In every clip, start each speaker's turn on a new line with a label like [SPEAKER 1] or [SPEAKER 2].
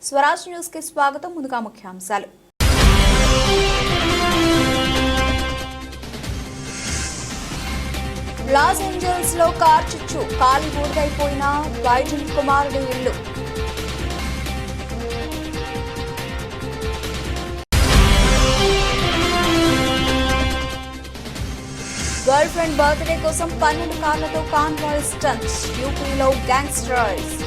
[SPEAKER 1] Swaraj news కి స్వాగతం. ముందుగా ముఖ్యాంశాలు. లాస్ ఏంజల్స్ లో కార్ చిచ్చు, కాలి బూడిదైపోయిన బైడెన్ కుమారుడి ఇల్లు. గర్ల్ ఫ్రెండ్ బర్త్డే కోసం 12 కార్లతో కాన్వాయ్ స్టంట్, యూపీలో గ్యాంగ్స్టర్ అరెస్ట్.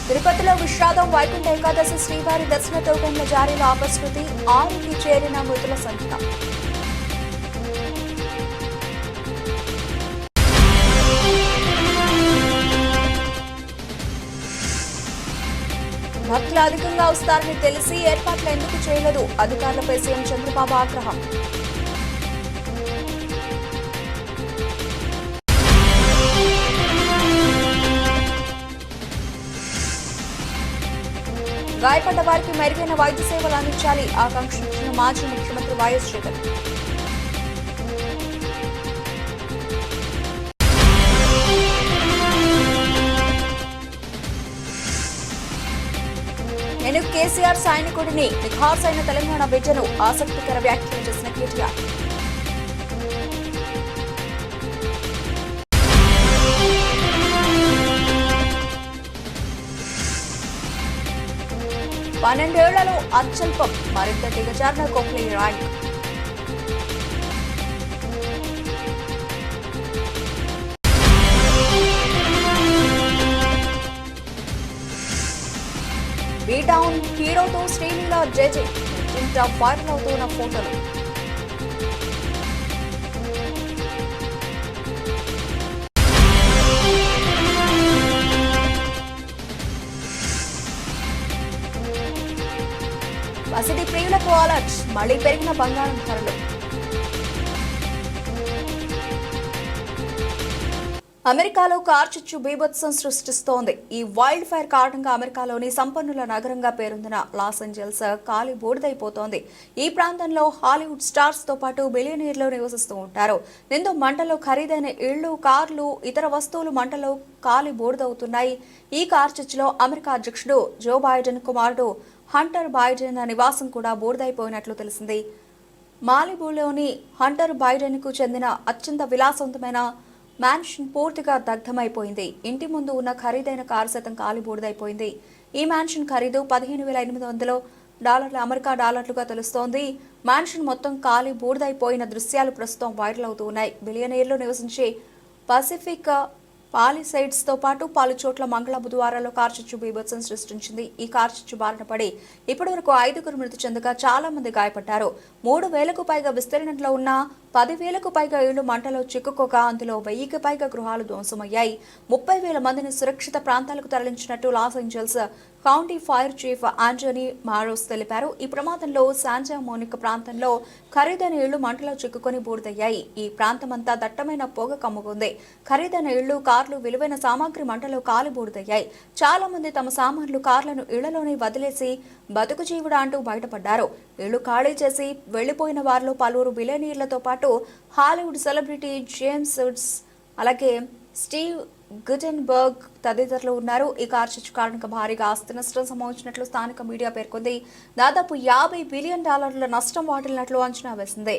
[SPEAKER 1] తిరుపతిలో విషాదం, వైకుంఠ ఏకాదశి శ్రీవారి దర్శన టోకెన్ల జారీలో అపశృతి, 6కి చేరిన మృతుల సంఖ్య. భక్తులు అధికంగా వస్తారని తెలిసి ఏర్పాట్లు ఎందుకు చేయలేదు? అధికారులపై సీఎం చంద్రబాబు ఆగ్రహం. గాయపడ్డ వారికి మెరుగైన వైద్య సేవలు అందించాలి, ఆకాంక్షించిన మాజీ ముఖ్యమంత్రి వైఎస్ జగన్. నేను కేసీఆర్ సైనికుడిని, నిఖార్సైన తెలంగాణ బిడ్డను, ఆసక్తికర వ్యాఖ్యలు చేసిన కేటీఆర్. పన్నెండేళ్లలో అత్యల్పం, మరింత దిగజారిన కోహ్లీ ర్యాంక్. బీటౌన్ హీరోతో శ్రీలీల జేజే, నెట్టింట వైరల్ అవుతున్న ఫోటోలు. వసతి ప్రియులకు అలర్ట్, మళ్లీ పెరిగిన బంగారం ధరలు. అమెరికాలో కార్ చిచ్చు బీభత్సం సృష్టిస్తోంది. ఈ వైల్డ్ ఫైర్ కారణంగా అమెరికాలోని సంపన్నుల నగరంగా పేరొందిన లాస్ ఏంజల్స్ కాలి బూడిదైపోతోంది. ఈ ప్రాంతంలో హాలీవుడ్ స్టార్స్ తో పాటు బిలియనీర్లు నివసిస్తూ ఉంటారు. దీంతో మంటలో ఖరీదైన ఇళ్లు, కార్లు, ఇతర వస్తువులు మంటలో కాలి బూడిదవుతున్నాయి. ఈ కార్ చిచ్చులో అమెరికా అధ్యక్షుడు జో బైడెన్ కుమారుడు హంటర్ బైడెన్ నివాసం కూడా బూడిదైపోయినట్లు తెలిసింది. మాలిబూలోని హంటర్ బైడెన్ కు చెందిన అత్యంత విలాసవంతమైన మ్యాన్షన్ పూర్తిగా దగ్ధమైపోయింది. ఇంటి ముందు ఉన్న ఖరీదైన కారు సైతం కాలి బూడిదైపోయింది. ఈ మ్యాన్షన్ ఖరీదు $15,800 అమెరికా డాలర్లుగా తెలుస్తోంది. మ్యాన్షన్ మొత్తం కాలి బూడిదైపోయిన దృశ్యాలు ప్రస్తుతం వైరల్ అవుతూ ఉన్నాయి. బిలియనీర్లు నివసించే పసిఫిక్ పాలిసైడ్స్ తో పాటు పలు చోట్ల బుధవారాల్లో కార్ చిచ్చు బీభత్సం సృష్టించింది. ఈ కార్ చిచ్చు బారిన పడి ఇప్పటివరకు 5గురు మృతి చెందగా చాలా మంది గాయపడ్డారు. 3,000కు పైగా విస్తీర్ణంలో ఉన్న 10,000కు పైగా ఇళ్లు మంటలో చిక్కుకోగా అందులో 1,000కి పైగా గృహాలు ధ్వంసమయ్యాయి. 30,000 మందిని సురక్షిత ప్రాంతాలకు తరలించినట్టు Los Angeles County fire chief Anthony Marrone తెలిపారు. ఈ ప్రమాదంలో శాంటా మోనికా ప్రాంతంలో ఖరీదైన ఇళ్లు మంటలో చిక్కుకొని బూడిదయ్యాయి. ఈ ప్రాంతమంతా దట్టమైన పొగ కమ్ముకుంది. ఖరీదైన ఇళ్లు, కార్లు, విలువైన సామాగ్రి మంటలో కాలి బూడిదయ్యాయి. చాలా మంది తమ సామాన్లు, కార్లను ఇళ్లలోనే వదిలేసి బతుకు జీవుడా అంటూ బయటపడ్డారు. ఇళ్లు ఖాళీ చేసి వెళ్లిపోయిన వారిలో పలువురు బిలియనీర్లతో పాటు హాలీవుడ్ సెలబ్రిటీ జేమ్స్ వుడ్స్, అలాగే స్టీవ్ గుటెన్బర్గ్ తదితరులు ఉన్నారు. ఈ కార్ చిచ్చు కారణంగా భారీగా ఆస్తి నష్టం సంభవించినట్లు స్థానిక మీడియా పేర్కొంది. దాదాపు $50 బిలియన్ నష్టం వాటిల్లినట్లు అంచనా వేసింది.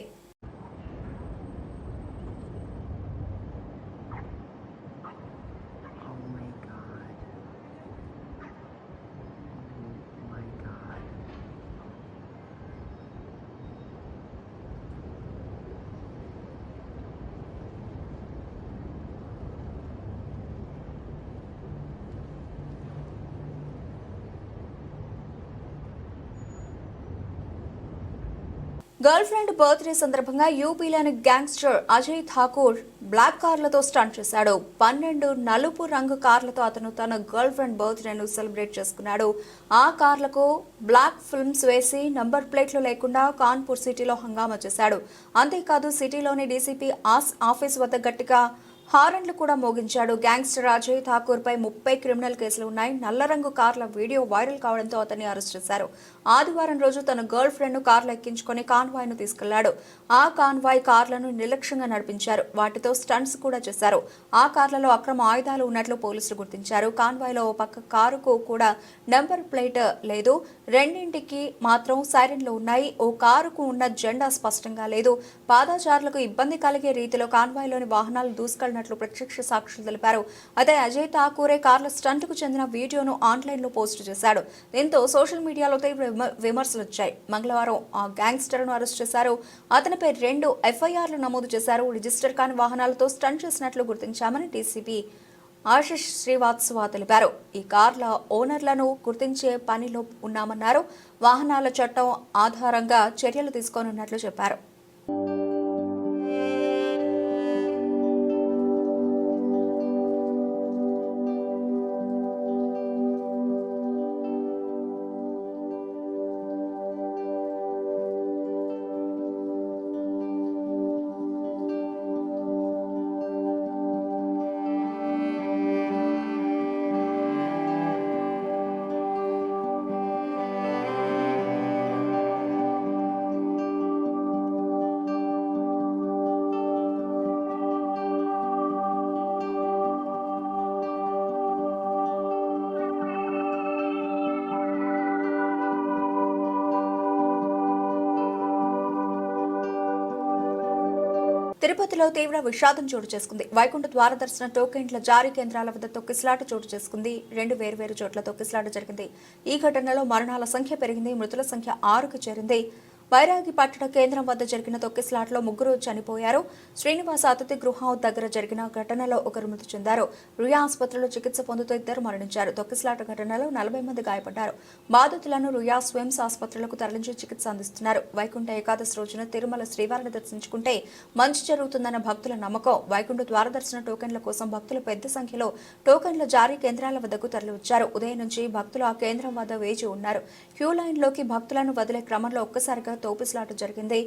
[SPEAKER 1] గర్ల్ ఫ్రెండ్ బర్త్డే సందర్భంగా యూపీలోని గ్యాంగ్స్టర్ అజయ్ ఠాకూర్ బ్లాక్ కార్లతో స్టంట్ చేశాడు. 12 నలుపు రంగు కార్లతో అతను తన గర్ల్ ఫ్రెండ్ బర్త్డేను సెలబ్రేట్ చేసుకున్నాడు. ఆ కార్లకు బ్లాక్ ఫిల్మ్స్ వేసి నంబర్ ప్లేట్లు లేకుండా కాన్పూర్ సిటీలో హంగామా చేశాడు. అంతేకాదు సిటీలోని డీసీపీ ఆఫీస్ వద్ద గట్టిగా హారన్లు కూడా మోగించాడు. గ్యాంగ్స్టర్ అజయ్ ఠాకూర్ పై 30 క్రిమినల్ కేసులు ఉన్నాయి. నల్ల రంగు కార్ల వీడియో వైరల్ కావడంతో అతన్ని అరెస్ట్ చేశారు. ఆదివారం రోజు తన గర్ల్ ఫ్రెండ్ ను కార్లో ఎక్కించుకుని కాన్వాయ్ ను తీసుకెళ్లాడు. ఆ కాన్వాయ్ కార్లను నిర్లక్ష్యంగా నడిపించారు. వాటితో స్టంట్స్ కూడా చేశారు. ఆ కార్లలో అక్రమ ఆయుధాలు ఉన్నట్లు పోలీసులు గుర్తించారు. కాన్వాయ్ లో ఓ పక్క కారుకు కూడా నెంబర్ ప్లేట్ లేదు. రెండింటికి మాత్రం సైరన్లు ఉన్నాయి. ఓ కారుకు ఉన్న జెండా స్పష్టంగా లేదు. పాదచారులకు ఇబ్బంది కలిగే రీతిలో కాన్వాయ్ లోని వాహనాలు దూసుకెళ్లినట్లు ప్రత్యక్ష సాక్షులు తెలిపారు. అయితే అజయ్ ఠాకూరే కార్ల స్టంట్ కు చెందిన వీడియోను ఆన్లైన్ లో పోస్టు చేశాడు. దీంతో సోషల్ మీడియాలో తీవ్ర విమర్శలు వచ్చాయి. మంగళవారం ఆ గ్యాంగ్స్టర్ ను అరెస్ట్ చేశారు. అతనిపై 2 ఎఫ్ఐఆర్లు నమోదు చేశారు. రిజిస్టర్ కాని వాహనాలతో స్టంట్ చేసినట్లు గుర్తించామని డీసీపీ ఆశిష్ శ్రీవాత్సవ తెలిపారు. ఈ కార్ల ఓనర్లను గుర్తించే పనిలో ఉన్నామన్నారు. వాహనాల చట్టం ఆధారంగా చర్యలు తీసుకోనున్నట్లు చెప్పారు. తిరుపతిలో తీవ్ర విషాదం చోటు చేసుకుంది. వైకుంఠ ద్వార దర్శన టోకెన్ల జారీ కేంద్రాల వద్ద తొక్కిసలాట చోటు చేసుకుంది. 2 వేర్వేరు చోట్ల తొక్కిసలాట జరిగింది. ఈ ఘటనలో మరణాల సంఖ్య పెరిగింది. మృతుల సంఖ్య 6కు చేరింది. వైరాగి పట్టణ కేంద్రం వద్ద జరిగిన తొక్కిసలాటలో 3 చనిపోయారు. శ్రీనివాస అతిథి గృహం దగ్గర జరిగిన ఘటనలో 1 మృతి చెందారు. రుయా ఆసుపత్రిలో చికిత్స పొందుతూ 2 మరణించారు. తొక్కిసలాట ఘటనలో 40 మంది గాయపడ్డారు. బాధితులను రుయా స్విమ్స్ ఆసుపత్రులకు తరలించి చికిత్స అందిస్తున్నారు. వైకుంఠ ఏకాదశి రోజున తిరుమల శ్రీవారిని దర్శించుకుంటే మంచి జరుగుతుందన్న భక్తుల నమ్మకం. వైకుంఠ ద్వార దర్శన టోకెన్ల కోసం భక్తులు పెద్ద సంఖ్యలో టోకెన్ల జారీ కేంద్రాల వద్దకు తరలివచ్చారు. ఉదయం నుంచి భక్తులు ఆ కేంద్రం వద్ద వేచి ఉన్నారు. క్యూ లైన్ లోకి భక్తులను వదిలే క్రమంలో ఒక్కసారిగా తోపిసలాట జరిగింది.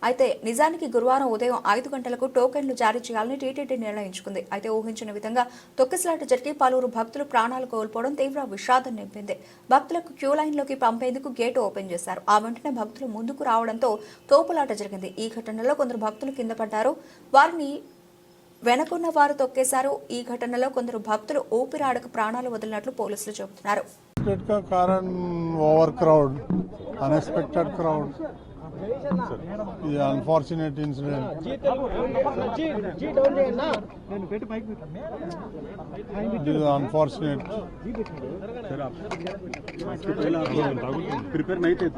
[SPEAKER 1] అయితే నిజానికి గురువారం ఉదయం 5 గంటలకు టోకెన్లు జారీ చేయాలని టీటీడీ నిర్ణయించుకుంది. అయితే ఊహించిన విధంగా తొక్కిసలాట జరిగి పలువురు భక్తులు ప్రాణాలు కోల్పోవడం తీవ్ర విషాదం నింపింది. భక్తులకు క్యూ లైన్లోకి పంపేందుకు గేటు ఓపెన్ చేశారు. ఆ వెంటనే భక్తులు ముందుకు రావడంతో తోపులాట జరిగింది. ఈ ఘటనలో కొందరు భక్తులు కింద పడ్డారు. వారిని వెనకున్న వారు తొక్కేశారు. ఈ ఘటనలో కొందరు భక్తులు ఊపిరాడక ప్రాణాలు వదిలినట్లు పోలీసులు చెబుతున్నారు.
[SPEAKER 2] The unfortunate incident. It is unfortunate.
[SPEAKER 3] Sir आप इसके पहले आप प्रिपेयर नहीं थे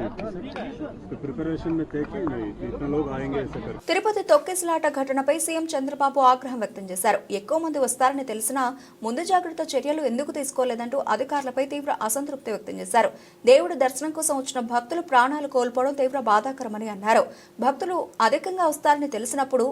[SPEAKER 3] तो प्रिपरेशन में थे कि नहीं इतने लोग आएंगे ऐसे कर
[SPEAKER 1] తిరుపతి తొక్కిసలాట ఘటనపై సీఎం చంద్రబాబు ఆగ్రహం వ్యక్తం చేశారు. ఎక్కువ మంది వస్తారని తెలిసినా ముందు జాగ్రత్త చర్యలు ఎందుకు తీసుకోలేదంటూ అధికారులపై తీవ్ర అసంతృప్తి వ్యక్తం చేశారు. దేవుడి దర్శనం కోసం వచ్చిన భక్తులు ప్రాణాలు కోల్పోవడం తీవ్ర బాధాకరమని అన్నారు. భక్తులు అధికంగా వస్తారని తెలిసినప్పుడు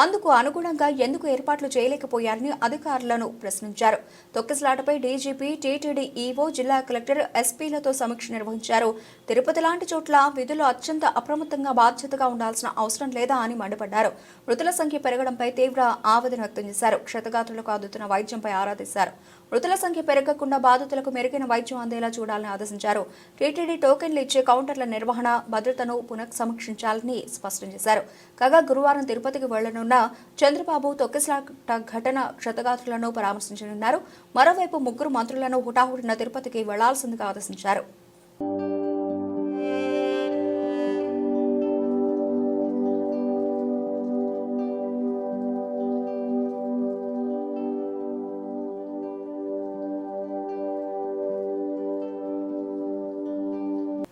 [SPEAKER 1] అందుకు అనుగుణంగా ఎందుకు ఏర్పాట్లు చేయలేకపోయారని అధికారులను ప్రశ్నించారు. తొక్కిసలాటపై డీజీపీ, టీటీడీ ఈవో, జిల్లా కలెక్టర్, ఎస్పీలతో సమీక్ష నిర్వహించారు. తిరుపతి లాంటి చోట్ల విధులు అత్యంత అప్రమత్తంగా బాధ్యతగా ఉండాల్సిన అవసరం లేదా అని మండిపడ్డారు. మృతుల సంఖ్య పెరగడంపై తీవ్ర ఆవేదన వ్యక్తం చేశారు. క్షతగాత్రులకు అందుతున్న వైద్యంపై ఆరా తీశారు. మృతుల సంఖ్య పెరగకుండా బాధితులకు మెరుగైన వైద్యం అందేలా చూడాలని ఆదేశించారు. టీటీడీ టోకెన్లు ఇచ్చే కౌంటర్ల నిర్వహణ, భద్రతను పునఃసమీక్షించాలని స్పష్టం చేశారు. కాగా గురువారం తిరుపతికి వెళ్లనున్న చంద్రబాబు తొక్కిసలాట ఘటన క్షతగాత్రులను పరామర్శించనున్నారు. మరోవైపు 3 మంత్రులను హుటాహుటిన తిరుపతికి వెళ్లాల్సిందిగా ఆదేశించారు.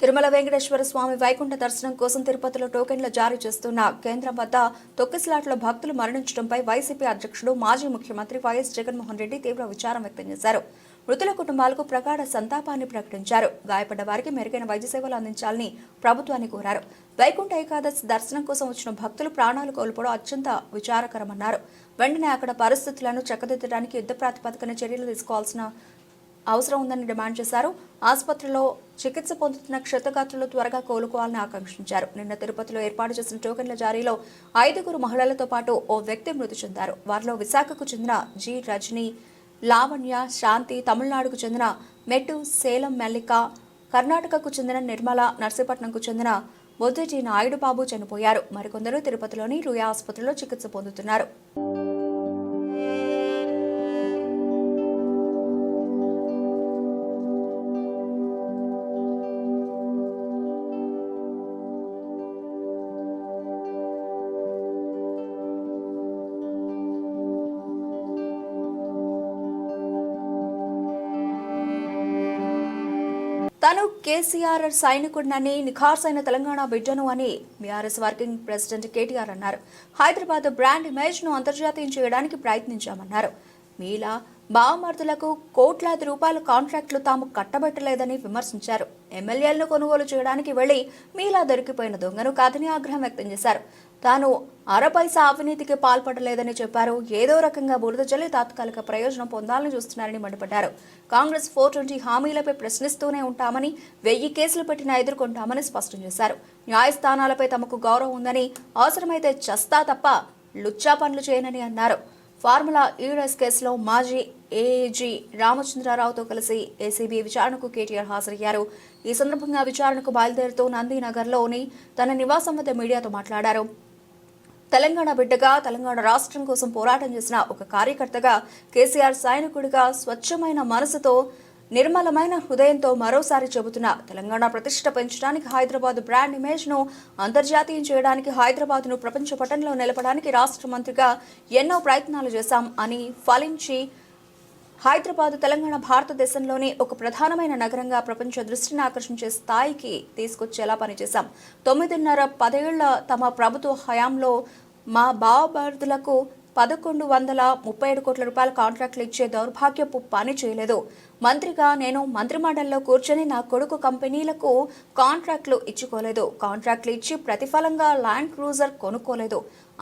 [SPEAKER 1] తిరుమల వెంకటేశ్వర స్వామి వైకుంఠ దర్శనం కోసం తిరుపతిలో టోకెన్లు జారీ చేస్తున్న కేంద్రం వద్ద తొక్కిసలాటలో భక్తులు మరణించడంపై వైసీపీ అధ్యక్షుడు, మాజీ ముఖ్యమంత్రి వైఎస్ జగన్మోహన్ రెడ్డి తీవ్ర విచారం వ్యక్తం చేశారు. మృతుల కుటుంబాలకు ప్రగాఢ సంతాపాన్ని ప్రకటించారు. గాయపడ్డ వారికి మెరుగైన వైద్య సేవలు అందించాలని ప్రభుత్వాన్ని కోరారు. వైకుంఠ ఏకాదశి దర్శనం కోసం వచ్చిన భక్తులు ప్రాణాలు కోల్పోవడం అత్యంత విచారకరమన్నారు. వెంటనే అక్కడ పరిస్థితులను చక్కదిద్దడానికి యుద్ధ ప్రాతిపదికన చర్యలు తీసుకోవాల్సిన అవసరం ఉందని డిమాండ్ చేశారు. ఆసుపత్రిలో చికిత్స పొందుతున్న క్షతగాత్రులు త్వరగా కోలుకోవాలని ఆకాంక్షించారు. నిన్న తిరుపతిలో ఏర్పాటు చేసిన టోకెన్ల జారీలో 5 మహిళలతో పాటు ఓ వ్యక్తి మృతి చెందారు. వారిలో విశాఖకు చెందిన జి రజని, లావణ్య, శాంతి, తమిళనాడుకు చెందిన మెట్టు, సేలం మల్లిక, కర్ణాటకకు చెందిన నిర్మల, నర్సీపట్నంకు చెందిన బొద్దిటి నాయుడు బాబు చనిపోయారు. మరికొందరు తిరుపతిలోని రుయా ఆసుపత్రిలో చికిత్స పొందుతున్నారు. తాను కేసీఆర్ సైనికుడినని, నిఖార్సైన తెలంగాణ బిడ్డను అని బీఆర్ఎస్ వర్కింగ్ ప్రెసిడెంట్ కేటీఆర్ అన్నారు. హైదరాబాద్ బ్రాండ్ ఇమేజ్ ను అంతర్జాతీయం చేయడానికి ప్రయత్నించామన్నారు. మీలా బావమర్దులకు కోట్లాది రూపాయల కాంట్రాక్టులు తాము కట్టబెట్టలేదని విమర్శించారు. ఎమ్మెల్యేలను కొనుగోలు చేయడానికి వెళ్లి మీలా దొరికిపోయిన దొంగను కాదని ఆగ్రహం వ్యక్తం చేశారు. తాను అరపైసా అవినీతికి పాల్పడలేదని చెప్పారు. ఏదో రకంగా బురద జల్లి తాత్కాలిక ప్రయోజనం పొందాలని చూస్తున్నారని మండిపడ్డారు. కాంగ్రెస్ 420 హామీలపై ప్రశ్నిస్తూనే ఉంటామని, 1000 కేసులు పెట్టినా ఎదుర్కొంటామని స్పష్టం చేశారు. న్యాయస్థానాలపై తమకు గౌరవం ఉందని, అవసరమైతే చస్తా తప్ప లుచ్చా పనులు చేయనని అన్నారు. ఫార్ములా ఈ రేస్ కేసులో మాజీ ఏఏజీ రామచంద్రరావుతో కలిసి ఏసీబీ విచారణకు కేటీఆర్ హాజరయ్యారు. ఈ సందర్భంగా విచారణకు బయలుదేరుతూ నందీనగర్లోని తన నివాసం వద్ద మీడియాతో మాట్లాడారు. తెలంగాణ బిడ్డగా, తెలంగాణ రాష్ట్రం కోసం పోరాటం చేసిన ఒక కార్యకర్తగా, కేసీఆర్ సైనికుడిగా, స్వచ్ఛమైన మనసుతో, నిర్మలమైన హృదయంతో మరోసారి చెబుతున్నా, తెలంగాణ ప్రతిష్ట పెంచడానికి, హైదరాబాద్ బ్రాండ్ ఇమేజ్ ను అంతర్జాతీయం చేయడానికి, హైదరాబాద్ ను ప్రపంచ పటంలో నిలపడానికి రాష్ట్ర మంత్రిగా ఎన్నో ప్రయత్నాలు చేశాం అని ఫలించి హైదరాబాద్ తెలంగాణ భారతదేశంలోని ఒక ప్రధానమైన నగరంగా ప్రపంచ దృష్టిని ఆకర్షించే స్థాయికి తీసుకొచ్చేలా పనిచేశాం. 9.5 ఏళ్ల తమ ప్రభుత్వ హయాంలో మా బావమరుదులకు 1137 కోట్ల రూపాయల కాంట్రాక్టులు ఇచ్చే దౌర్భాగ్యపు పని చేయలేదు. మంత్రిగా నేను మంత్రిమండలిలో కూర్చొని నా కొడుకు కంపెనీలకు కాంట్రాక్టులు ఇచ్చుకోలేదు. కాంట్రాక్టులు ఇచ్చి ప్రతిఫలంగా ల్యాండ్ క్రూజర్ కొనుక్కోలేదు.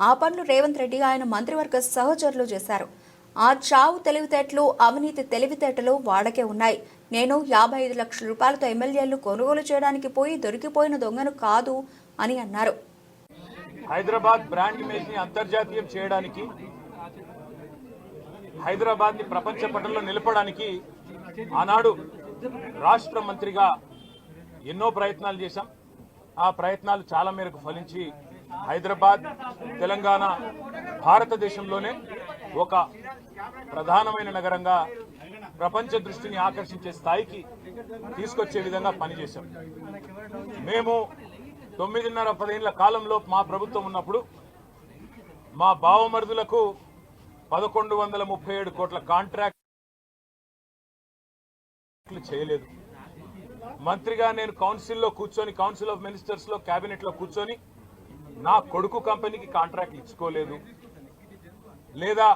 [SPEAKER 1] ఆ పనులు రేవంత్ రెడ్డి ఆయన మంత్రివర్గ సహచరులు చేశారు. ఆ చావు తెలివితేటలు, అవినీతి తెలివితేటలు వాడకే ఉన్నాయి. నేను 55 లక్షల రూపాయలతో ఎమ్మెల్యేలు కొనుగోలు చేయడానికి పోయి దొరికిపోయిన దొంగను కాదు అని అన్నారు.
[SPEAKER 4] హైదరాబాద్ బ్రాండ్ ఇమేజ్ ని అంతర్జాతీయం చేయడానికి, హైదరాబాద్ ని ప్రపంచ పటంలో నిలపడానికి ఆనాడు రాష్ట్ర మంత్రిగా ఎన్నో ప్రయత్నాలు చేశాం. ఆ ప్రయత్నాలు చాలా మేరకు ఫలించి హైదరాబాద్, తెలంగాణ భారతదేశంలోనే ఒక ప్రధానమైన నగరంగా ప్రపంచ దృష్టిని ఆకర్షించే స్థాయికి తీసుకొచ్చే విధంగా పనిచేశాం. మేము 9.5-10 ఏళ్ల కాలంలో మా ప్రభుత్వం ఉన్నప్పుడు మా బావమరుదులకు 1137 కోట్ల కాంట్రాక్ట్లు చేయలేదు. మంత్రిగా నేను కౌన్సిల్లో కూర్చొని, కౌన్సిల్ ఆఫ్ మినిస్టర్స్ లో, కేబినెట్ లో కూర్చొని నా కొడుకు కంపెనీకి కాంట్రాక్ట్లు ఇచ్చుకోలేదు. లేదా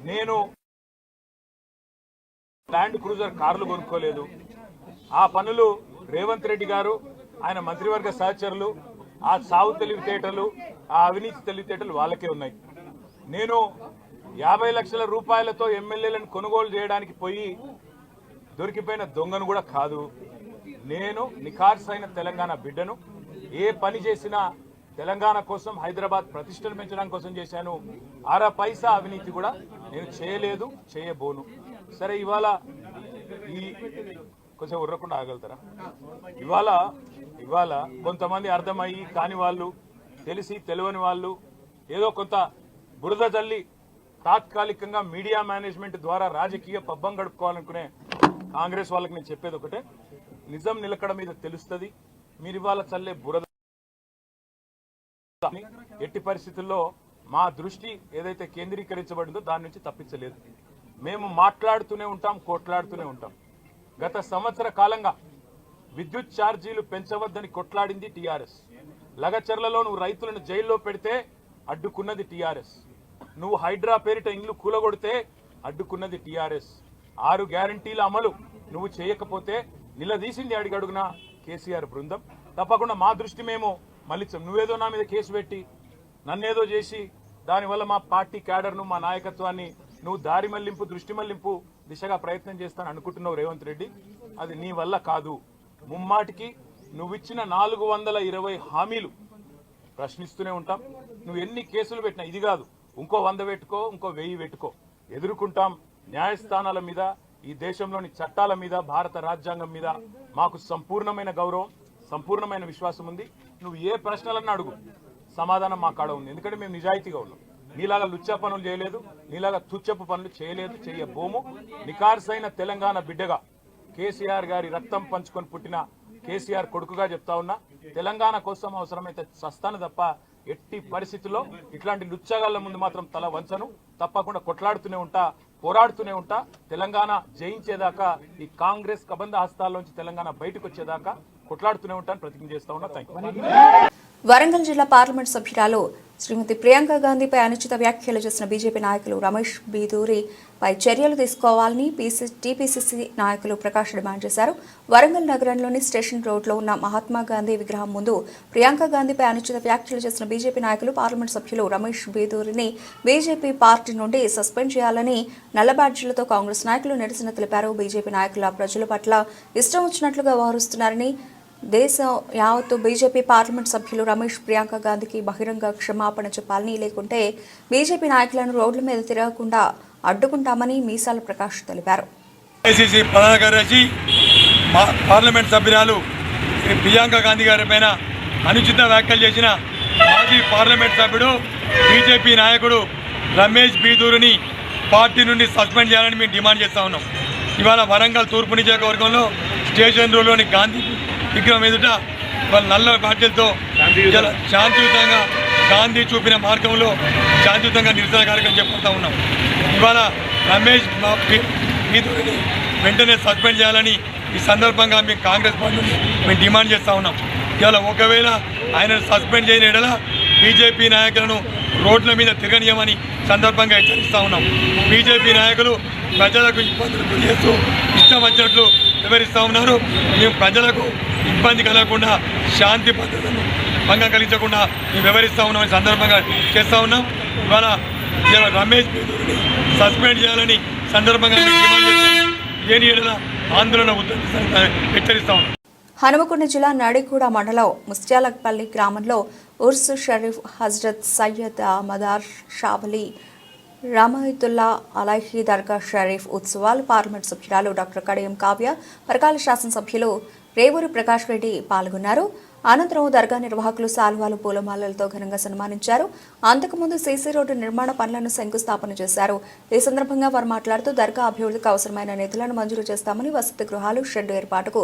[SPEAKER 4] నేను ల్యాండ్ క్రూజర్ కార్లు కొనుక్కోలేదు. ఆ పనులు రేవంత్ రెడ్డి గారు, ఆయన మంత్రివర్గ సహచరులు, ఆ సాగు తెలివితేటలు, ఆ అవినీతి తెలివితేటలు వాళ్ళకే ఉన్నాయి. నేను 50 లక్షల రూపాయలతో ఎమ్మెల్యేలను కొనుగోలు చేయడానికి పోయి దొరికిపోయిన దొంగను కూడా కాదు. నేను నిఖార్సైన తెలంగాణ బిడ్డను. ఏ పని చేసినా తెలంగాణ కోసం, హైదరాబాద్ ప్రతిష్టను పెంచడం కోసం చేశాను. అర పైసా అవినీతి కూడా నేను చేయలేదు, చేయబోను. సరే, ఇవాళ ఈ కొంచెం ఉర్రకుండా ఆగలుగుతారా? ఇవాళ కొంతమంది అర్థమయ్యి కాని వాళ్ళు, తెలిసి తెలియని వాళ్ళు ఏదో కొంత బురద జల్లి తాత్కాలికంగా మీడియా మేనేజ్మెంట్ ద్వారా రాజకీయ పబ్బం గడుపుకోవాలనుకునే కాంగ్రెస్ వాళ్ళకి నేను చెప్పేది ఒకటే, నిజం నిలకడ మీద తెలుస్తుంది. మీరు ఇవాళ చల్లే బురద ఎట్టి పరిస్థితుల్లో మా దృష్టి ఏదైతే కేంద్రీకరించబడిందో దాని నుంచి తప్పించలేదు. మేము మాట్లాడుతూనే ఉంటాం, కొట్లాడుతూనే ఉంటాం. గత సంవత్సర కాలంగా విద్యుత్ ఛార్జీలు పెంచవద్దని కొట్లాడింది టీఆర్ఎస్. లగచర్లలో నువ్వు రైతులను జైల్లో పెడితే అడ్డుకున్నది టీఆర్ఎస్. నువ్వు హైడ్రా పేరిట ఇండ్లు కూలగొడితే అడ్డుకున్నది టీఆర్ఎస్. 6 గ్యారంటీల అమలు నువ్వు చేయకపోతే నిలదీసింది అడుగడుగున కేసీఆర్ బృందం. తప్పకుండా మా దృష్టి మేము మళ్ళించాం. నువ్వేదో నా మీద కేసు పెట్టి నన్నేదో చేసి దానివల్ల మా పార్టీ క్యాడర్ను, మా నాయకత్వాన్ని నువ్వు దారి మళ్లింపు, దృష్టి మళ్లింపు దిశగా ప్రయత్నం చేస్తాను అనుకుంటున్నావు రేవంత్ రెడ్డి. అది నీ వల్ల కాదు. ముమ్మాటికి నువ్విచ్చిన 420 హామీలు ప్రశ్నిస్తూనే ఉంటాం. నువ్వు ఎన్ని కేసులు పెట్టినా, ఇది కాదు ఇంకో 100 పెట్టుకో, ఇంకో 1000 పెట్టుకో, ఎదుర్కొంటాం. న్యాయస్థానాల మీద ఈ దేశంలోని చట్టాల మీద, భారత రాజ్యాంగం మీద మాకు సంపూర్ణమైన గౌరవం, సంపూర్ణమైన విశ్వాసం ఉంది. నువ్వు ఏ ప్రశ్నలన్నా అడుగు, సమాధానం మా కాడ ఉంది. ఎందుకంటే మేము నిజాయితీగా ఉన్నాం. నీలాగా లుచ్చ పనులు చేయలేదు, నీలాగా తుచ్చపు పనులు చేయలేదు, చేయబోము. నికార్సైన తెలంగాణ బిడ్డగా, కేసీఆర్ గారి రక్తం పంచుకొని పుట్టిన కేసీఆర్ కొడుకుగా చెప్తా ఉన్నా, తెలంగాణ కోసం అవసరమైతే చస్తాను తప్ప ఎట్టి పరిస్థితుల్లో ఇట్లాంటి లుచ్చగాళ్ళ ముందు మాత్రం తల వంచను. తప్పకుండా కొట్లాడుతూనే ఉంటా, పోరాడుతూనే ఉంటా. తెలంగాణ జయించేదాకా, ఈ కాంగ్రెస్ కబంధ హస్తాల్లోంచి తెలంగాణ బయటకు వచ్చేదాకా కొట్లాడుతూనే ఉంటాను, ప్రతిజ్ఞ చేస్తా ఉన్నా. Thank you.
[SPEAKER 1] వరంగల్ జిల్లా పార్లమెంట్ సభ్యురాలు శ్రీమతి ప్రియాంక గాంధీపై అనుచిత వ్యాఖ్యలు చేసిన బీజేపీ నాయకులు రమేష్ బీదూరిపై చర్యలు తీసుకోవాలని టీపీసీసీ నాయకులు ప్రకాష్ డిమాండ్ చేశారు. వరంగల్ నగరంలోని స్టేషన్ రోడ్లో ఉన్న మహాత్మా గాంధీ విగ్రహం ముందు ప్రియాంక గాంధీపై అనుచిత వ్యాఖ్యలు చేసిన బీజేపీ నాయకులు పార్లమెంట్ సభ్యులు రమేష్ బీదూరిని బీజేపీ పార్టీ నుండి సస్పెండ్ చేయాలని నల్ల బ్యాడ్జీలతో కాంగ్రెస్ నాయకులు నిరసన తెలిపారు. బీజేపీ నాయకుల ప్రజల పట్ల ఇష్టం వచ్చినట్లుగా వ్యవహరిస్తున్నారని, దేశం యావత్తు బీజేపీ పార్లమెంట్ సభ్యులు రమేష్ ప్రియాంక గాంధీకి బహిరంగ క్షమాపణ చెప్పాలని, లేకుంటే బీజేపీ నాయకులను రోడ్ల మీద తిరగకుండా అడ్డుకుంటామని మీసాల ప్రకాష్ తెలిపారు.
[SPEAKER 5] ఏఐసీసీ ప్రధాన కార్యదర్శి పార్లమెంట్ సభ్యురాలు శ్రీ ప్రియాంక గాంధీ గారి పైన అనుచిత వ్యాఖ్యలు చేసిన మాజీ పార్లమెంట్ సభ్యుడు బీజేపీ నాయకుడు రమేష్ బీదూరిని పార్టీ నుండి సస్పెండ్ చేయాలని మేము డిమాండ్ చేస్తా ఉన్నాం. ఇవాళ వరంగల్ తూర్పు నియోజకవర్గంలో స్టేషన్ రోడ్లోని గాంధీ విగ్రహం ఎదుట వాళ్ళ నల్ల బాధ్యతలతో శాంతియుతంగా గాంధీ చూపిన మార్గంలో శాంతియుతంగా నిరసన కార్యక్రమం చేపడతా ఉన్నాం. ఇవాళ రమేష్ బీదూరిని వెంటనే సస్పెండ్ చేయాలని ఈ సందర్భంగా మేము కాంగ్రెస్ పార్టీ మేము డిమాండ్ చేస్తూ ఉన్నాం. ఇవాళ ఒకవేళ ఆయనను సస్పెండ్ చేయని ఎడల బీజేపీ నాయకులను రోడ్ల మీద తిరగనీయమని సందర్భంగా హెచ్చరిస్తూ ఉన్నాం. బీజేపీ నాయకులు ప్రజలకు ఇబ్బందులు గురి చేస్తూ ఇష్టం వచ్చినట్లు వివరిస్తూ ఉన్నారు. మేము ప్రజలకు ఇబ్బంది కలగకుండా, శాంతి భద్రతను భంగం కలిగించకుండా మేము వివరిస్తూ ఉన్నామని సందర్భంగా చేస్తూ ఉన్నాం. ఇవాళ రమేష్ బీదూరిని సస్పెండ్ చేయాలని సందర్భంగా మేము డిమాండ్ చేస్తున్నాం. ఏని ఏడల ఆందోళన హెచ్చరిస్తా ఉన్నాం.
[SPEAKER 1] హనుమకొండ జిల్లా నడిగూడ మండలం ముస్త్యాలపల్లి గ్రామంలో ఉర్స్ షరీఫ్ హజ్రత్ సయ్యద్ మదార్ షాబలి రమయితుల్లా అలహీ దర్గా షరీఫ్ ఉత్సవాలు పార్లమెంట్ సభ్యురాలు డాక్టర్ కడియం కావ్య, పరకాల శాసనసభ్యులు రేవూరి ప్రకాష్ రెడ్డి పాల్గొన్నారు. అనంతరం దర్గా నిర్వాహకులు శాల్వాలు, పూలమాలలతో ఘనంగా సన్మానించారు. అంతకుముందు సీసీ రోడ్డు నిర్మాణ పనులను శంకుస్థాపన చేశారు. ఈ సందర్భంగా వారు మాట్లాడుతూ దర్గా అభివృద్ధికి అవసరమైన నిధులను మంజూరు చేస్తామని, వసతి గృహాలు, షెడ్ ఏర్పాటుకు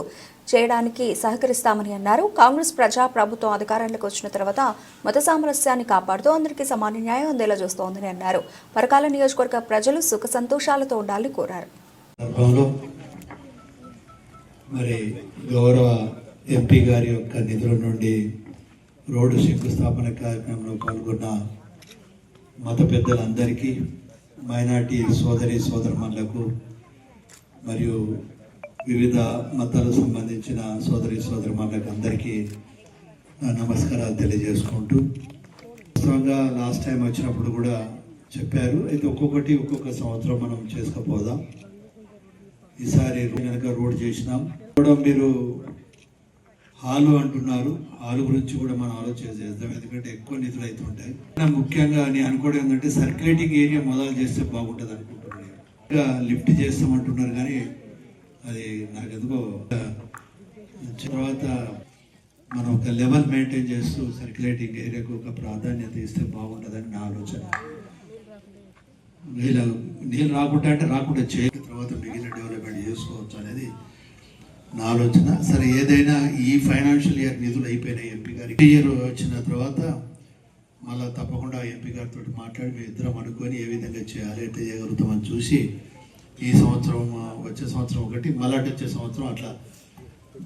[SPEAKER 1] చేయడానికి సహకరిస్తామని అన్నారు. కాంగ్రెస్ ప్రజా ప్రభుత్వం అధికారంలోకి వచ్చిన తర్వాత మత సామరస్యాన్ని కాపాడుతూ అందరికీ సమాన న్యాయం అందేలా చూస్తోందని అన్నారు. పరకాల నియోజకవర్గ ప్రజలు సుఖ సంతోషాలతో ఉండాలని కోరారు.
[SPEAKER 6] మరి గౌరవ ఎంపీ గారి యొక్క నిధుల నుండి రోడ్డు శంకుస్థాపన కార్యక్రమంలో పాల్గొన్న మత పెద్దలందరికీ, మైనార్టీ సోదరమణులకు మరియు వివిధ మతాలకు సంబంధించిన సోదరమణులకు అందరికీ నమస్కారాలు తెలియజేసుకుంటూ, వాస్తవంగా లాస్ట్ టైం వచ్చినప్పుడు కూడా చెప్పారు, అయితే ఒక్కొక్క సంవత్సరం మనం చేసుకుపోదాం. ఈసారి కనుక రోడ్ చేసినాం. కూడా మీరు హాలు అంటున్నారు, హాలు గురించి కూడా మనం ఆలోచన చేద్దాం, ఎందుకంటే ఎక్కువ నిధులు అవుతుంటాయి. ముఖ్యంగా నేను అనుకోవడం ఏంటంటే సర్క్యులేటింగ్ ఏరియా మొదలు చేస్తే బాగుంటుంది అనుకుంటున్నాను. ఇంకా లిఫ్ట్ చేస్తామంటున్నారు కానీ అది నాకు ఎందుకో, తర్వాత మనం ఒక లెవెల్ మెయింటైన్ చేస్తూ సర్క్యులేటింగ్ ఏరియాకు ఒక ప్రాధాన్యత ఇస్తే బాగుంటుందని నా ఆలోచన. నీళ్ళు రాకుండా అంటే రాకుండా చేయ తర్వాత మిగిలిన డెవలప్మెంట్ చేసుకోవచ్చు అనేది నా ఆలోచన. సరే, ఏదైనా ఈ ఫైనాన్షియల్ ఇయర్ నిధులు అయిపోయినాయి ఎంపీ గారికి. ఇయర్ వచ్చిన తర్వాత మళ్ళీ తప్పకుండా ఎంపీ గారితో మాట్లాడి మేము ఇద్దరం అనుకొని ఏ విధంగా చేయాలి, ఎట్లా చేయగలుగుతామని చూసి ఈ సంవత్సరం, వచ్చే సంవత్సరం ఒకటి, మళ్ళీ వచ్చే సంవత్సరం అట్లా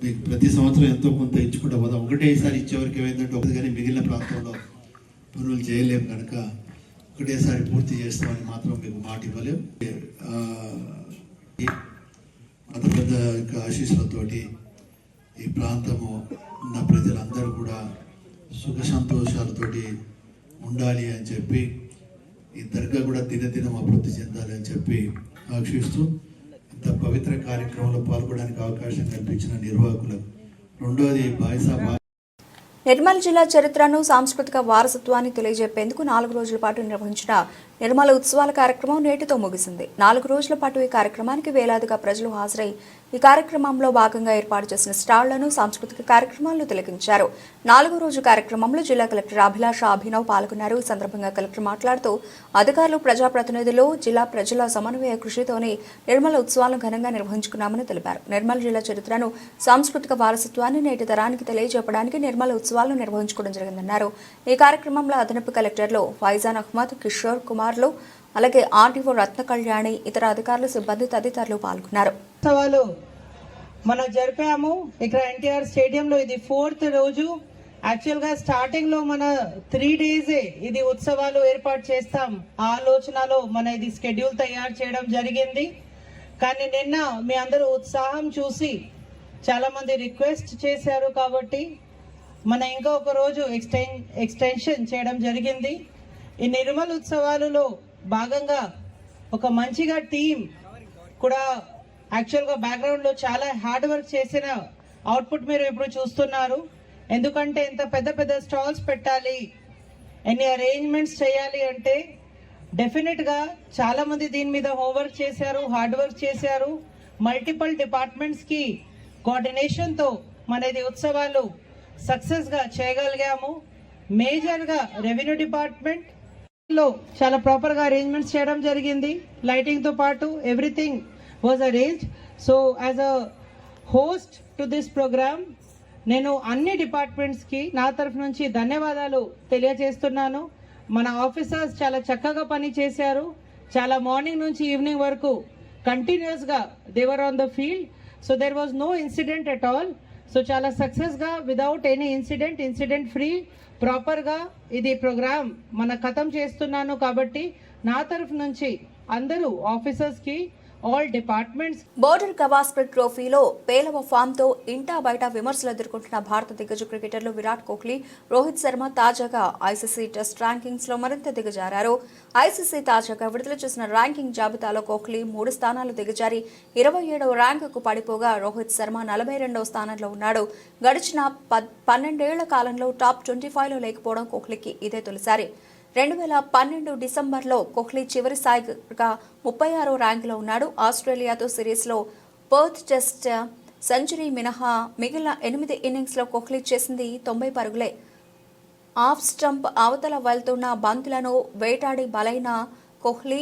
[SPEAKER 6] మీకు ప్రతి సంవత్సరం ఎంతో కొంత ఇచ్చుకుంటూ పోదాం. ఒకటేసారి ఇచ్చేవరకు ఏమైందంటే ఒకటి, కానీ మిగిలిన ప్రాంతంలో పనులు చేయలేము కనుక ఒకటేసారి పూర్తి చేస్తామని మాత్రం మీకు మాట ఇవ్వలేం. మత పెద్ద ఆశీస్సులతోటి ఈ ప్రాంతము ఉన్న ప్రజలందరూ కూడా సుఖ సంతోషాలతోటి ఉండాలి అని చెప్పి, ఈ దర్గా కూడా దినదినం అభివృద్ధి చెందాలి అని చెప్పి ఆశిస్తూ ఇంత పవిత్ర కార్యక్రమంలో పాల్గొనడానికి అవకాశం కల్పించిన నిర్వాహకులకు, రెండోది బాయ్సా
[SPEAKER 1] నిర్మల్ జిల్లా చరిత్రను, సాంస్కృతిక వారసత్వాన్ని తెలియజెప్పేందుకు 4 రోజుల పాటు నిర్వహించిన నిర్మల ఉత్సవాల కార్యక్రమం నేటితో ముగిసింది. 4 రోజుల పాటు ఈ కార్యక్రమానికి వేలాదిగా ప్రజలు హాజరై ఈ కార్యక్రమంలో భాగంగా ఏర్పాటు చేసిన స్టాళ్లను, సాంస్కృతిక కార్యక్రమాలను తిలకించారు. 4వ రోజు కార్యక్రమంలో జిల్లా కలెక్టర్ అభిలాష అభినవ్ పాల్గొన్నారు. ఈ సందర్భంగా కలెక్టర్ మాట్లాడుతూ అధికారులు, ప్రజాప్రతినిధులు, జిల్లా ప్రజల సమన్వయ కృషితోనే నిర్మల ఉత్సవాలను ఘనంగా నిర్వహించుకున్నామని తెలిపారు. నిర్మల్ జిల్లా చరిత్రను, సాంస్కృతిక వారసత్వాన్ని నేటి తరానికి తెలియజెప్పడానికి నిర్మల ఉత్సవాలను నిర్వహించుకోవడం జరిగిందన్నారు. ఈ కార్యక్రమంలో అదనపు కలెక్టర్లు ఫైజాన్ అహ్మద్, కిషోర్ కుమార్లు, అలాగే ఆర్డీఓ రత్న కళ్యాణి, ఇతర అధికారులు, సిబ్బంది తదితరులు పాల్గొన్నారు.
[SPEAKER 7] ఉత్సవాలు మనం జరిపాము ఇక్కడ ఎన్టీఆర్ స్టేడియంలో. ఇది 4th రోజు. యాక్చువల్ గా స్టార్టింగ్ లో మన 3 days ఇది ఉత్సవాలు ఏర్పాటు చేస్తాం ఆలోచనలో మన ఇది షెడ్యూల్ తయారు చేయడం జరిగింది. కానీ నిన్న మీ అందరూ ఉత్సాహం చూసి చాలా మంది రిక్వెస్ట్ చేశారు కాబట్టి మన ఇంకా ఒక రోజు ఎక్స్టెన్షన్ చేయడం జరిగింది. ఈ నిర్మల్ ఉత్సవాలలో భాగంగా ఒక మంచిగా టీం కూడా యాక్చువల్గా బ్యాక్గ్రౌండ్లో చాలా హార్డ్ వర్క్ చేసిన అవుట్పుట్ మీరు ఇప్పుడు చూస్తున్నారు. ఎందుకంటే ఇంత పెద్ద పెద్ద స్టాల్స్ పెట్టాలి, ఎన్ని అరేంజ్మెంట్స్ చేయాలి అంటే డెఫినెట్గా చాలా మంది దీని మీద హోంవర్క్ చేశారు, హార్డ్ వర్క్ చేశారు. మల్టిపుల్ డిపార్ట్మెంట్స్కి కోఆర్డినేషన్తో మన ఇది ఉత్సవాలు సక్సెస్గా చేయగలిగాము. మేజర్గా రెవెన్యూ డిపార్ట్మెంట్ లో చాలా ప్రాపర్ గా అరేంజ్మెంట్స్ చేయడం జరిగింది. లైటింగ్ తో పాటు everything was arranged. So as a host to this program నేను అన్ని డిపార్ట్మెంట్స్ కి నా తరఫు నుంచి ధన్యవాదాలు తెలియజేస్తున్నాను. మన ఆఫీసర్స్ చాలా చక్కగా పని చేశారు. చాలా మార్నింగ్ నుంచి ఈవినింగ్ వరకు కంటిన్యూస్ గా they were on the field. So there was no incident at all. So చాలా సక్సెస్ గా without any incident free proper గా ఇది ప్రోగ్రామ్ మన ఖతం చేస్తున్నాను. కాబట్టి నా తరఫు నుంచి అందరూ ఆఫీసర్స్ కి, ఆల్ డిపార్ట్మెంట్స్.
[SPEAKER 1] బోర్డర్ గవాస్కర్ ట్రోఫీలో పేలవ ఫామ్ తో ఇంటా బయట విమర్శలు ఎదుర్కొంటున్న భారత దిగ్గజ క్రికెటర్లు విరాట్ కోహ్లీ, రోహిత్ శర్మ తాజాగా ఐసీసీ టెస్ట్ ర్యాంకింగ్స్ లో మరింత దిగజారారు. ఐసీసీ తాజాగా విడుదల చేసిన ర్యాంకింగ్ జాబితాలో కోహ్లీ 3 స్థానాలు దిగజారి 27వ ర్యాంకుకు పడిపోగా రోహిత్ శర్మ 42వ స్థానంలో ఉన్నాడు. గడిచిన 12 ఏళ్ల కాలంలో టాప్ 25లో లేకపోవడం కోహ్లీకి ఇదే తొలిసారి. 2012 డిసెంబర్లో కోహ్లీ చివరి స్థాయిగా 36వ ర్యాంకులో ఉన్నాడు. ఆస్ట్రేలియాతో సిరీస్లో పర్త్ టెస్ట్ సెంచరీ మినహా మిగిలిన 8 ఇన్నింగ్స్లో కోహ్లీ చేసింది 90 పరుగులే. ఆఫ్ స్టంప్ అవతల వెళ్తున్న బంతులను వేటాడి బలైన కోహ్లీ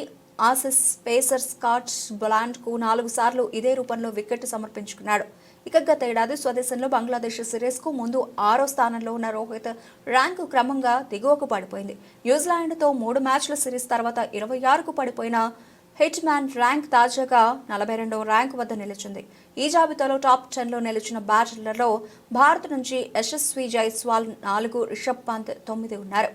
[SPEAKER 1] ఆసీస్ పేసర్ స్కాట్ బ్లాండ్కు 4 సార్లు ఇదే రూపంలో వికెట్ సమర్పించుకున్నాడు. ఇక గత ఏడాది స్వదేశంలో బంగ్లాదేశ్ సిరీస్కు ముందు 6వ స్థానంలో ఉన్న రోహిత్ ర్యాంకు క్రమంగా దిగువకు పడిపోయింది. న్యూజిలాండ్తో 3 మ్యాచ్ల సిరీస్ తర్వాత 26కు పడిపోయిన హిట్ మ్యాన్ ర్యాంక్ తాజాగా 42వ ర్యాంకు వద్ద నిలిచింది. ఈ జాబితాలో టాప్ 10లో నిలిచిన బ్యాటర్లలో భారత్ నుంచి యశస్వి జైస్వాల్ 4, రిషబ్ పంత్ 9 ఉన్నారు.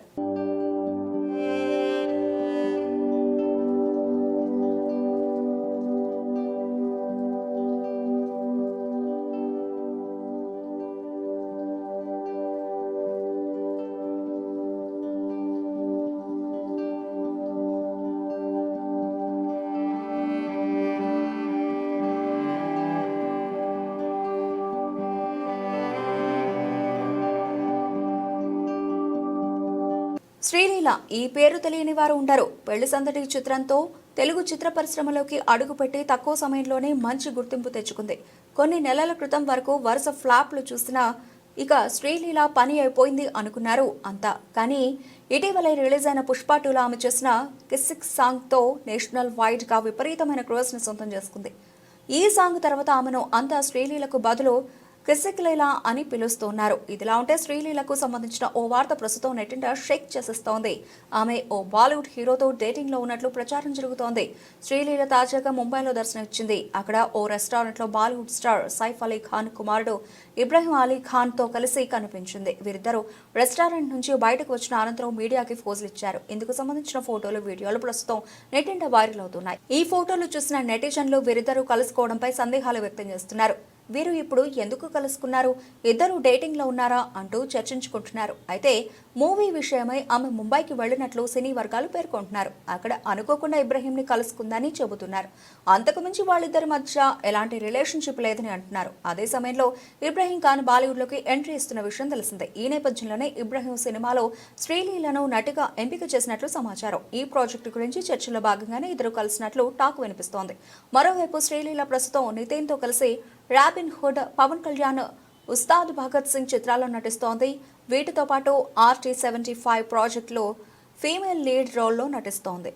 [SPEAKER 1] శ్రీలీల ఈ పేరు తెలియని వారు ఉండరు. పెళ్లి సందడి చిత్రంతో తెలుగు చిత్ర పరిశ్రమలోకి అడుగుపెట్టి తక్కువ సమయంలోనే మంచి గుర్తింపు తెచ్చుకుంది. కొన్ని నెలల క్రితం వరకు వరుస ఫ్లాప్లు చూసినా ఇక శ్రీలీల పని అయిపోయింది అనుకున్నారు అంతా. కానీ ఇటీవలే రిలీజ్ అయిన పుష్ప 2లో ఆమె చేసిన కిస్సిక్ సాంగ్తో నేషనల్ వైడ్గా విపరీతమైన క్రేజ్ని సొంతం చేసుకుంది. ఈ సాంగ్ తర్వాత ఆమెను అంతా శ్రీలీలకు బదులు కిస్సిక్ లీలా అని పిలుస్తున్నారు. ఇదిలా ఉంటే శ్రీలీలకు సంబంధించిన ఓ వార్త ప్రస్తుతం నెట్టింట షేక్ చేసేస్తోంది. ఆమె ఓ బాలీవుడ్ హీరోతో డేటింగ్ లో ఉన్నట్లు ప్రచారం జరుగుతోంది. శ్రీలీల తాజాగా ముంబైలో దర్శనమిచ్చింది. అక్కడ ఓ రెస్టారెంట్ లో బాలీవుడ్ స్టార్ సైఫ్ అలీ ఖాన్ కుమారుడు ఇబ్రహీం అలీ ఖాన్ తో కలిసి కనిపించింది. వీరిద్దరూ రెస్టారెంట్ నుంచి బయటకు వచ్చిన అనంతరం మీడియాకి ఫోజులు ఇచ్చారు. ఇందుకు సంబంధించిన ఫోటోలు, వీడియోలు ప్రస్తుతం నెట్టింట వైరల్ అవుతున్నాయి. ఈ ఫోటోలు చూసిన నెటిజన్లు వీరిద్దరూ కలుసుకోవడంపై సందేహాలు వ్యక్తం చేస్తున్నారు. వీరు ఇప్పుడు ఎందుకు కలుసుకున్నారు, ఇద్దరు డేటింగ్ లో ఉన్నారా అంటూ చర్చించుకుంటున్నారు. అయితే మూవీ విషయమై ఆమె ముంబైకి వెళ్లినట్లు సినీ వర్గాలు పేర్కొంటున్నారు. అక్కడ అనుకోకుండా ఇబ్రహీంని కలుసుకుందని చెబుతున్నారు. అంతకుమించి వాళ్ళిద్దరి మధ్య ఎలాంటి రిలేషన్షిప్ లేదని అంటున్నారు. అదే సమయంలో ఇబ్రహీం ఖాన్ బాలీవుడ్ లోకి ఎంట్రీ ఇస్తున్న విషయం తెలిసిందే. ఈ నేపథ్యంలోనే ఇబ్రహీం సినిమాలో శ్రీలీలను నటిగా ఎంపిక చేసినట్లు సమాచారం. ఈ ప్రాజెక్టు గురించి చర్చలో భాగంగానే ఇద్దరు కలిసినట్లు టాక్ వినిపిస్తోంది. మరోవైపు శ్రీలీల ప్రస్తుతం నితిన్ తో కలిసి రాబిన్ హుడ్, పవన్ కళ్యాణ్, ఉస్తాద్ భగత్ సింగ్ చిత్రాల్లో నటిస్తోంది. వీటితో పాటు RT-75 ప్రాజెక్టులో ఫీమేల్ లీడ్ రోల్లో నటిస్తోంది.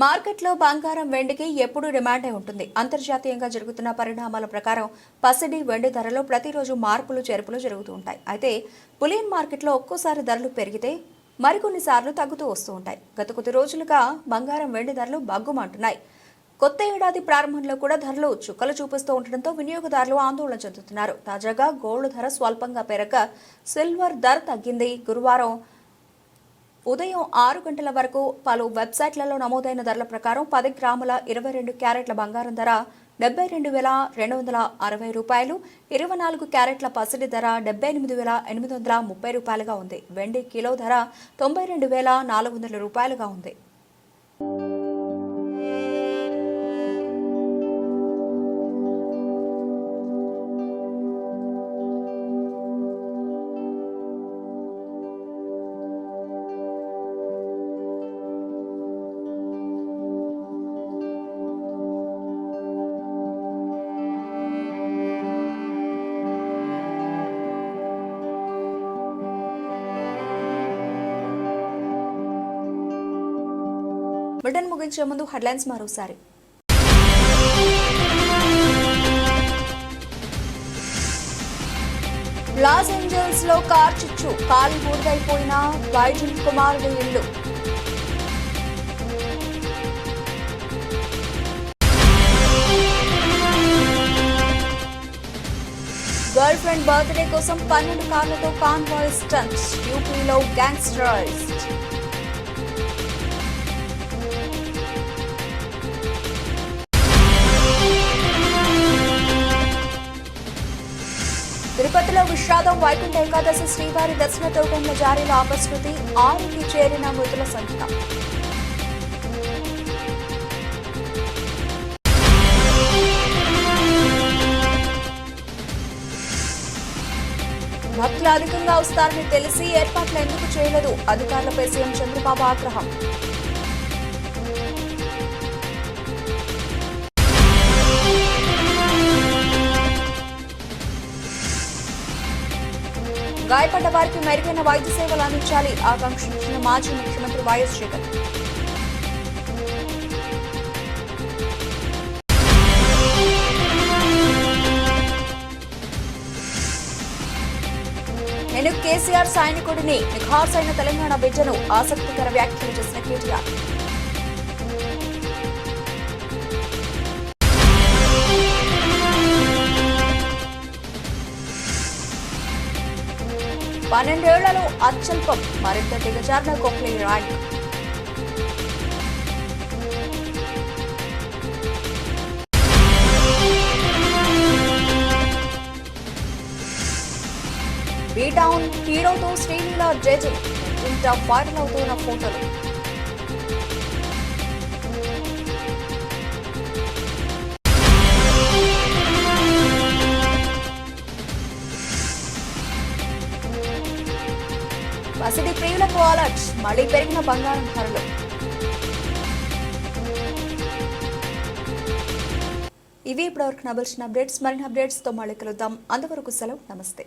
[SPEAKER 1] మార్కెట్లో బంగారం, వెండికి ఎప్పుడూ డిమాండే ఉంటుంది. అంతర్జాతీయంగా జరుగుతున్న పరిణామాల ప్రకారం పసిడి, వెండి ధరలో ప్రతిరోజు మార్పులు చేర్పులు జరుగుతూ ఉంటాయి. అయితే బులియన్ మార్కెట్లో ఒక్కోసారి ధరలు పెరిగితే మరికొన్నిసార్లు తగ్గుతూ వస్తూ ఉంటాయి. గత కొద్ది రోజులుగా బంగారం, వెండి ధరలు బగ్గుమంటున్నాయి. కొత్త ఏడాది ప్రారంభంలో కూడా ధరలు చుక్కలు చూపిస్తూ ఉండడంతో వినియోగదారులు ఆందోళన చెందుతున్నారు. తాజాగా గోల్డ్ ధర స్వల్పంగా పెరగ సిల్వర్ ధర తగ్గింది. గురువారం ఉదయం 6 గంటల వరకు పలు వెబ్సైట్లలో నమోదైన ధరల ప్రకారం 10 గ్రాముల 22 క్యారెట్ల బంగారం ధర 72,260 రూపాయలు, 24 క్యారెట్ల పసిడి ధర 78,830 రూపాయలుగా ఉంది. వెండి కిలో ధర 92,400 రూపాయలుగా ఉంది. బులెటిన్ ముగించే ముందు హెడ్లైన్స్ మరోసారి. లాస్ ఏంజల్స్ లో కార్ చిచ్చు, కాలి బూడిదైపోయిన వైజన్ కుమారుడి ఇల్లు. గర్ల్ ఫ్రెండ్ బర్త్డే కోసం 12 కార్లతో కాన్వాయ్ స్టంట్, యూపీలో గ్యాంగ్స్టర్ అరెస్ట్. తిరుపతిలో విషాదం, వైకుంఠ ఏకాదశి శ్రీవారి దర్శన టోకెన్ల జారీలో అపశృతి, 6కి చేరిన మృతుల సంఖ్య. భక్తులు అధికంగా వస్తారని తెలిసి ఏర్పాట్లు ఎందుకు చేయలేదు, అధికారులపై సీఎం చంద్రబాబు ఆగ్రహం. గాయపడ్డ వారికి మెరుగైన వైద్య సేవలు అందించాలి, ఆకాంక్షించిన మాజీ ముఖ్యమంత్రి వైఎస్ జగన్. నేను కేసీఆర్ సైనికుడిని, నిఖార్సైన తెలంగాణ బిడ్డను, ఆసక్తికర వ్యాఖ్యలు చేసిన కేటీఆర్. పన్నెండేళ్లలో అత్యల్పం, మరింత దిగజారిన కోహ్లీ ర్యాంక్. బీటౌన్ హీరోతో శ్రీలీల డేటింగ్, ఇంత వైరల్ అవుతున్న ఫోటోలు. పసిడి ప్రియులకు అలర్ట్, మళ్లీ పెరిగిన బంగారం ధరలు. ఇవి ఇప్పటివరకు నవల్సిన అప్డేట్స్. మరిన్ని అప్డేట్స్ తో మళ్ళీ కలుద్దాం. అంతవరకు సెలవు, నమస్తే.